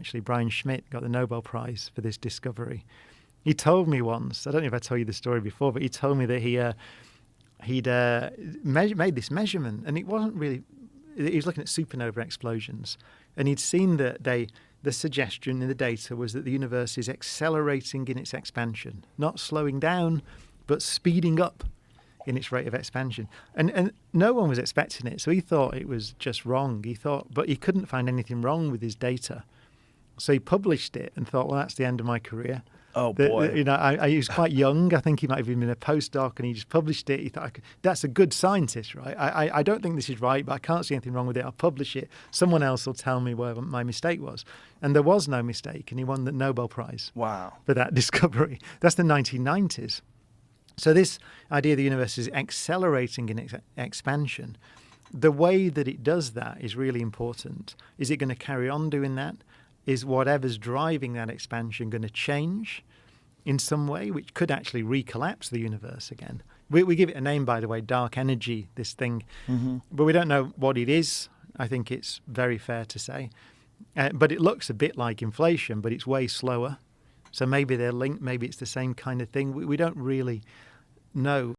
Actually, Brian Schmidt got the Nobel Prize for this discovery. He told me once, I don't know if I told you the story before, but he told me that he'd made this measurement, and it wasn't really, he was looking at supernova explosions, and he'd seen that the suggestion in the data was that the universe is accelerating in its expansion, not slowing down, but speeding up in its rate of expansion. And no one was expecting it, so he thought it was just wrong. But he couldn't find anything wrong with his data. So he published it and thought, well, that's the end of my career. Oh, boy. He was quite young. I think he might have even been a postdoc, and he just published it. He thought, that's a good scientist, right? I don't think this is right, but I can't see anything wrong with it. I'll publish it. Someone else will tell me where my mistake was. And there was no mistake, and he won the Nobel Prize. Wow. For that discovery. That's the 1990s. So this idea the universe is accelerating in its expansion, the way that it does that is really important. Is it going to carry on doing that? Is whatever's driving that expansion going to change in some way, which could actually recollapse the universe again? We give it a name, by the way, dark energy, this thing, but we don't know what it is. I think it's very fair to say. But it looks a bit like inflation, but it's way slower. So maybe they're linked, maybe it's the same kind of thing. We don't really know.